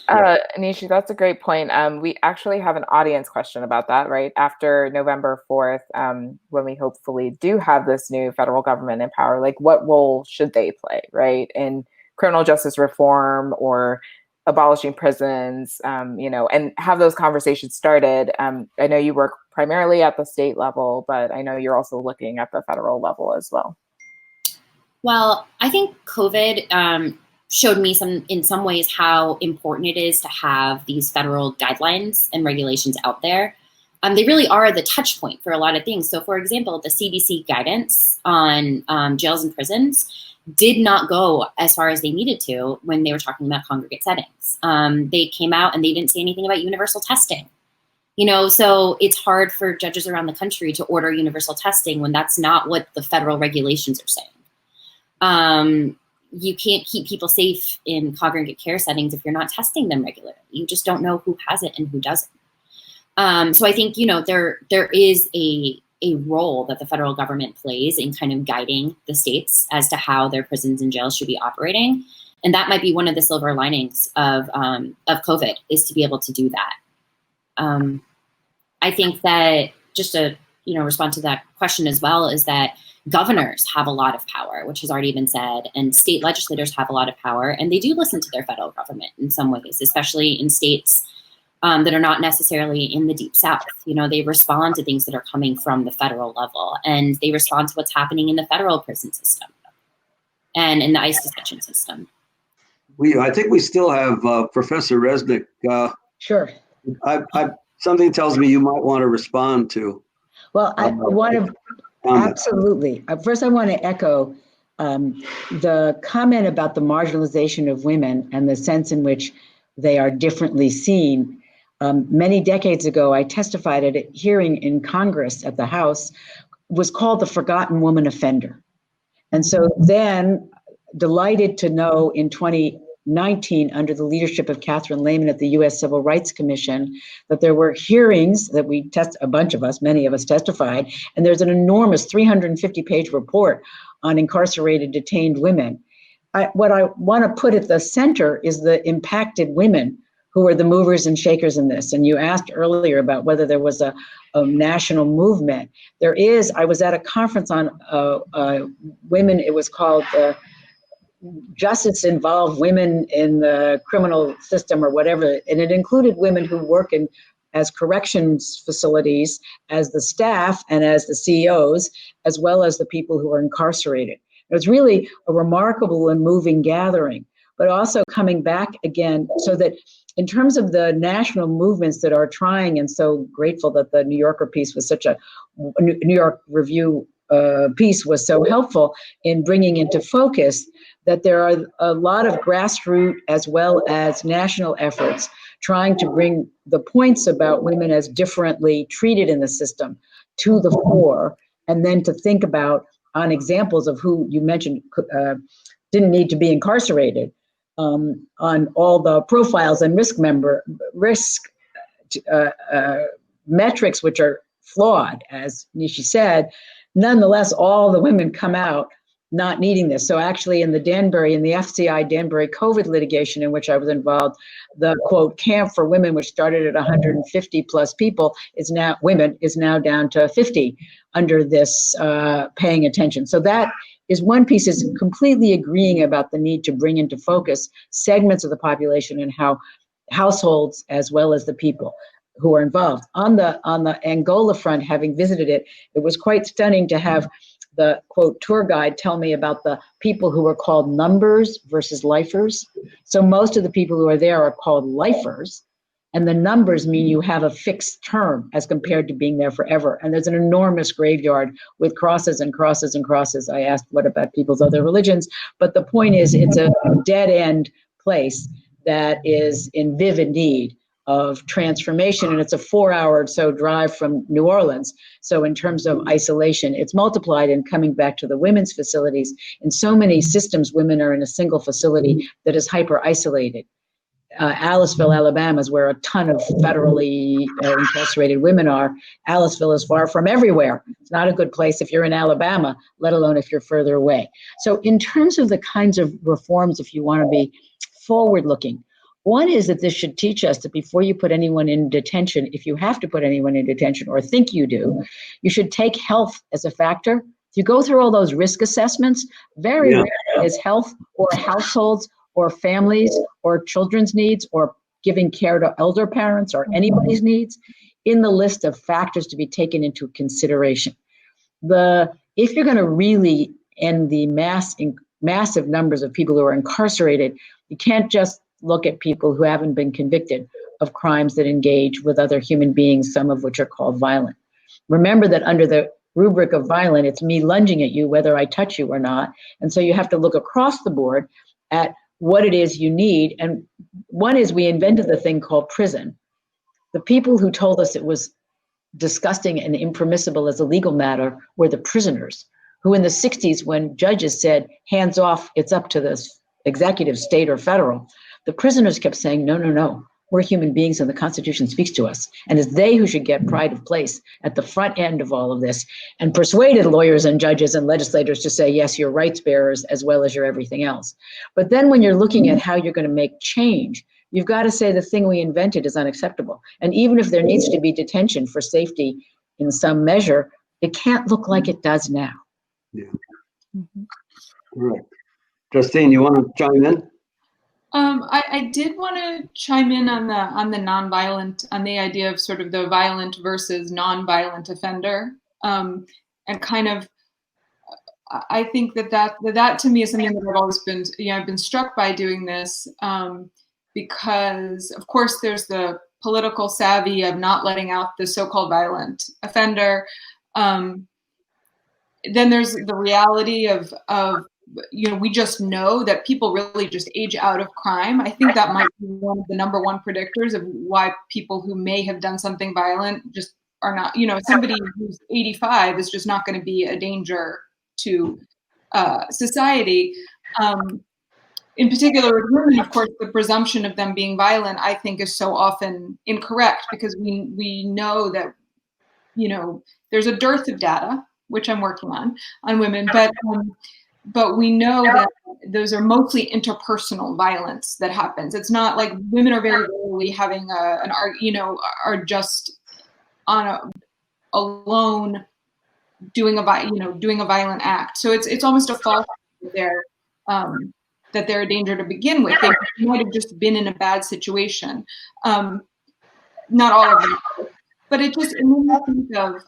Nishi, that's a great point. We actually have an audience question about that, right? After November 4th, when we hopefully do have this new federal government in power, like what role should they play, right? In criminal justice reform or abolishing prisons, and have those conversations started. I know you work primarily at the state level, but I know you're also looking at the federal level as well. Well, I think COVID showed me in some ways how important it is to have these federal guidelines and regulations out there. They really are the touch point for a lot of things. So, for example, the CDC guidance on jails and prisons did not go as far as they needed to when they were talking about congregate settings. They came out and they didn't say anything about universal testing. So it's hard for judges around the country to order universal testing when that's not what the federal regulations are saying. You can't keep people safe in congregate care settings if you're not testing them regularly. You just don't know who has it and who doesn't. So I think, there is a role that the federal government plays in kind of guiding the states as to how their prisons and jails should be operating. And that might be one of the silver linings of COVID, is to be able to do that. I think that just to, respond to that question as well, is that governors have a lot of power, which has already been said, and state legislators have a lot of power, and they do listen to their federal government in some ways, especially in states that are not necessarily in the deep South. They respond to things that are coming from the federal level, and they respond to what's happening in the federal prison system and in the ICE detention system. I think we still have Professor Resnik. Sure. Something tells me you might want to respond to. Well, I want to, absolutely. First, I want to echo the comment about the marginalization of women and the sense in which they are differently seen. Many decades ago, I testified at a hearing in Congress at the House, was called the Forgotten Woman Offender. And so then, delighted to know in 2019, under the leadership of Catherine Lehman at the U.S. Civil Rights Commission, that there were hearings that many of us testified, and there's an enormous 350-page report on incarcerated detained women. What I want to put at the center is the impacted women who are the movers and shakers in this. And you asked earlier about whether there was a national movement. There is. I was at a conference on women. It was called Justice Involved Women in the Criminal System or whatever. And it included women who work as corrections facilities, as the staff and as the CEOs, as well as the people who are incarcerated. It was really a remarkable and moving gathering, but also coming back again so that in terms of the national movements that are trying, and so grateful that the New Yorker piece was such a New York Review piece was so helpful in bringing into focus that there are a lot of grassroots as well as national efforts trying to bring the points about women as differently treated in the system to the fore, and then to think about on examples of who you mentioned didn't need to be incarcerated, on all the profiles and risk metrics, which are flawed, as Nishi said. Nonetheless, all the women come out not needing this. So actually in the FCI Danbury COVID litigation in which I was involved, the quote camp for women, which started at 150 plus people, is now down to 50 under this paying attention. So that is one piece, is completely agreeing about the need to bring into focus segments of the population and how households as well as the people who are involved. On the Angola front, having visited it, it was quite stunning to have the quote tour guide tell me about the people who are called numbers versus lifers. So most of the people who are there are called lifers, and the numbers mean you have a fixed term as compared to being there forever. And there's an enormous graveyard with crosses and crosses and crosses. I asked, what about people's other religions? But the point is, it's a dead end place that is in vivid need of transformation, and it's a 4-hour or so drive from New Orleans. So in terms of isolation, it's multiplied in coming back to the women's facilities. In so many systems, women are in a single facility that is hyper isolated. Aliceville, Alabama is where a ton of federally incarcerated women are. Aliceville is far from everywhere. It's not a good place if you're in Alabama, let alone if you're further away. So in terms of the kinds of reforms, if you want to be forward looking, One is that this should teach us that before you put anyone in detention, if you have to put anyone in detention or think you do, you should take health as a factor. If you go through all those risk assessments, very rarely is health or households or families or children's needs or giving care to elder parents or anybody's needs in the list of factors to be taken into consideration. If you're going to really end the massive numbers of people who are incarcerated, you can't just look at people who haven't been convicted of crimes that engage with other human beings, some of which are called violent. Remember that under the rubric of violent, it's me lunging at you whether I touch you or not. And so you have to look across the board at what it is you need. And one is we invented the thing called prison. The people who told us it was disgusting and impermissible as a legal matter were the prisoners, who in the 60s, when judges said, hands off, it's up to the executive, state or federal, the prisoners kept saying, no, no, no, we're human beings and the Constitution speaks to us. And it's they who should get pride of place at the front end of all of this, and persuaded lawyers and judges and legislators to say, yes, you're rights bearers as well as you're everything else. But then when you're looking at how you're going to make change, you've got to say the thing we invented is unacceptable. And even if there needs to be detention for safety in some measure, it can't look like it does now. Yeah. All right. Justine, you want to chime in? I did want to chime in on the nonviolent, on the idea of sort of the violent versus nonviolent offender, and kind of, I think that to me is something that I've always been, I've been struck by doing this, because of course there's the political savvy of not letting out the so-called violent offender. Then there's the reality of we just know that people really just age out of crime. I think that might be one of the number one predictors of why people who may have done something violent just are not, somebody who's 85 is just not going to be a danger to society. In particular with women, of course, the presumption of them being violent, I think, is so often incorrect, because we know that, there's a dearth of data, which I'm working on women, but we know that those are mostly interpersonal violence that happens. It's not like women are very rarely having are just on alone doing a violent act. So it's almost a false that they're a danger to begin with. They might have just been in a bad situation. Not all of them, but it made me think of,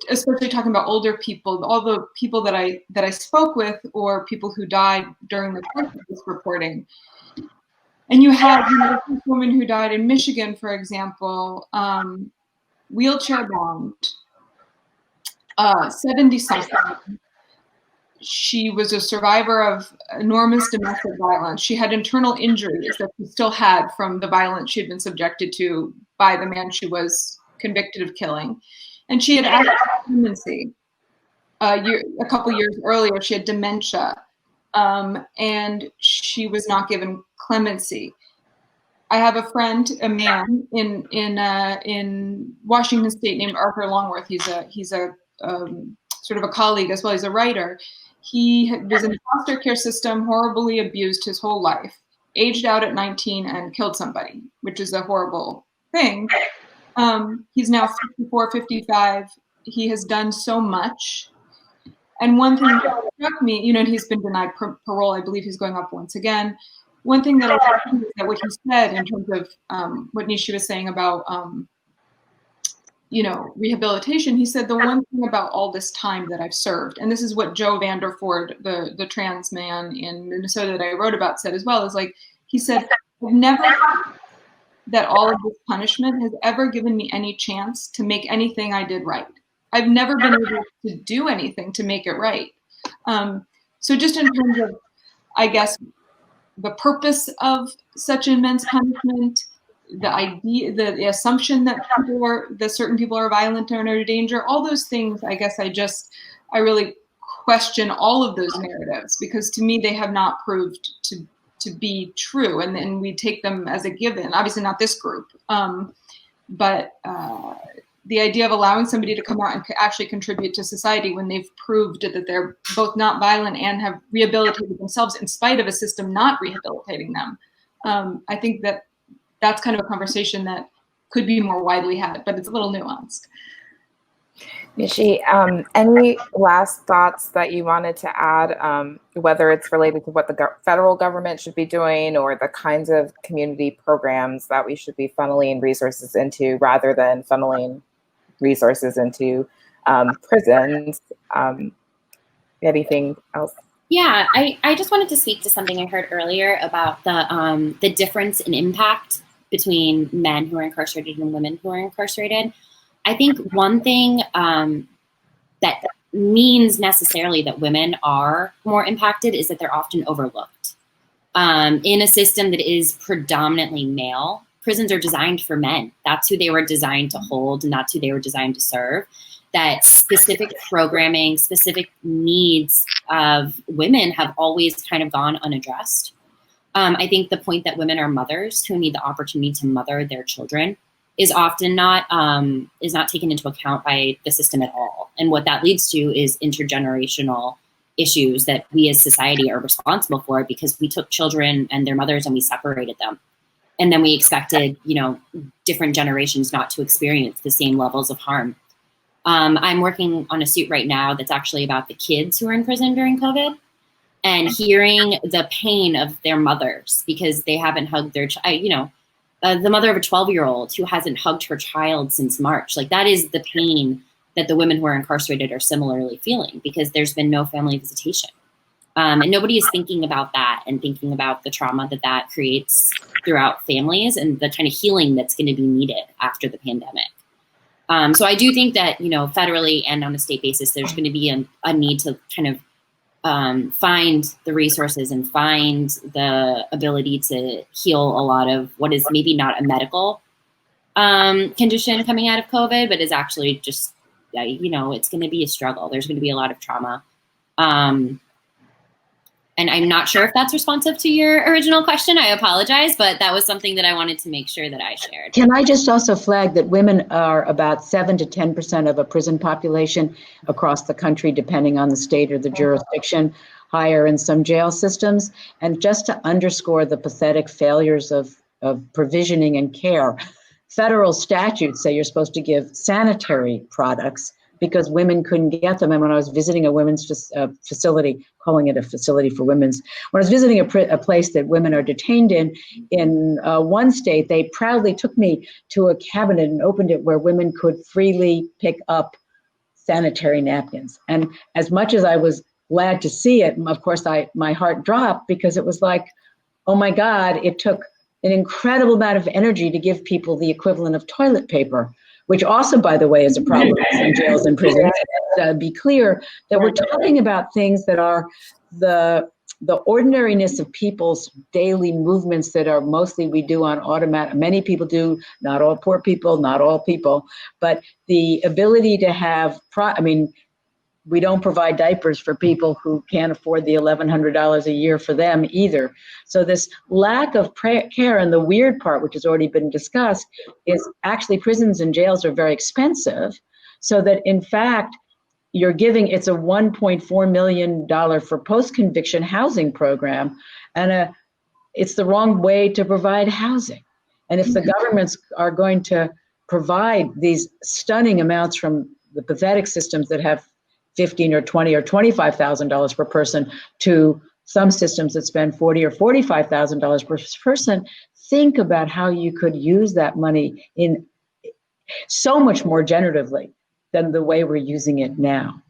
especially talking about older people, all the people that I spoke with, or people who died during the course of this reporting. And you had this woman who died in Michigan, for example, wheelchair bound, 70-something. She was a survivor of enormous domestic violence. She had internal injuries that she still had from the violence she had been subjected to by the man she was convicted of killing. And she had active dementia. A couple years earlier, she had dementia, and she was not given clemency. I have a friend, a man in Washington State named Arthur Longworth. He's a sort of a colleague as well. He's a writer. He was in the foster care system, horribly abused his whole life, aged out at 19 and killed somebody, which is a horrible thing. He's now 54, 55. He has done so much. And one thing that struck me, and he's been denied parole. I believe he's going up once again. One thing that I think is that what he said in terms of what Nishi was saying about, rehabilitation, he said the one thing about all this time that I've served, and this is what Joe Vanderford, the trans man in Minnesota that I wrote about, said as well, is like, he said, I've never that all of this punishment has ever given me any chance to make anything I did right. I've never been able to do anything to make it right. So just in terms of, I guess, the purpose of such immense punishment, the idea, the assumption that certain people are violent or in danger, all those things, I guess I really question all of those narratives, because to me, they have not proved to be true. And then we take them as a given, obviously not this group. But the idea of allowing somebody to come out and actually contribute to society when they've proved that they're both not violent and have rehabilitated themselves in spite of a system not rehabilitating them, I think that that's kind of a conversation that could be more widely had, but it's a little nuanced. Nishi, any last thoughts that you wanted to add, whether it's related to what the federal government should be doing or the kinds of community programs that we should be funneling resources into rather than funneling resources into prisons? Anything else? Yeah, I just wanted to speak to something I heard earlier about the difference in impact between men who are incarcerated and women who are incarcerated. I think one thing that means necessarily that women are more impacted is that they're often overlooked. In a system that is predominantly male, prisons are designed for men. That's who they were designed to hold, and that's who they were designed to serve. That specific programming, specific needs of women have always kind of gone unaddressed. I think the point that women are mothers who need the opportunity to mother their children is often not taken into account by the system at all. And what that leads to is intergenerational issues that we as society are responsible for because we took children and their mothers and we separated them. And then we expected, different generations not to experience the same levels of harm. I'm working on a suit right now that's actually about the kids who are in prison during COVID and hearing the pain of their mothers because they haven't hugged their child, the mother of a 12-year-old who hasn't hugged her child since March. Like that is the pain that the women who are incarcerated are similarly feeling because there's been no family visitation. And nobody is thinking about that and thinking about the trauma that creates throughout families and the kind of healing that's going to be needed after the pandemic. So I do think that, federally and on a state basis, there's going to be a need to kind of find the resources and find the ability to heal a lot of what is maybe not a medical condition coming out of COVID, but is actually just, it's going to be a struggle. There's going to be a lot of trauma. And I'm not sure if that's responsive to your original question. I apologize, but that was something that I wanted to make sure that I shared. Can I just also flag that women are about 7 to 10% of a prison population across the country, depending on the state or the jurisdiction, higher in some jail systems. And just to underscore the pathetic failures of provisioning and care, federal statutes say you're supposed to give sanitary products because women couldn't get them. And when I was visiting a women's facility, calling it a facility for women's, when I was visiting a place that women are detained in one state, they proudly took me to a cabinet and opened it where women could freely pick up sanitary napkins. And as much as I was glad to see it, of course, my heart dropped because it was like, oh my God, it took an incredible amount of energy to give people the equivalent of toilet paper, which also, by the way, is a problem in jails and prisons. Be clear that we're talking about things that are the ordinariness of people's daily movements that are mostly we do on automatic. Many people do, not all poor people, not all people, but the ability to have, we don't provide diapers for people who can't afford the $1,100 a year for them either. So this lack of care, and the weird part, which has already been discussed, is actually prisons and jails are very expensive. So that in fact, you're giving, it's a $1.4 million for post-conviction housing program, and it's the wrong way to provide housing. And if the governments are going to provide these stunning amounts from the pathetic systems that have $15,000 or $20,000 or $25,000 per person to some systems that spend $40,000 or $45,000 per person, think about how you could use that money in so much more generatively than the way we're using it now.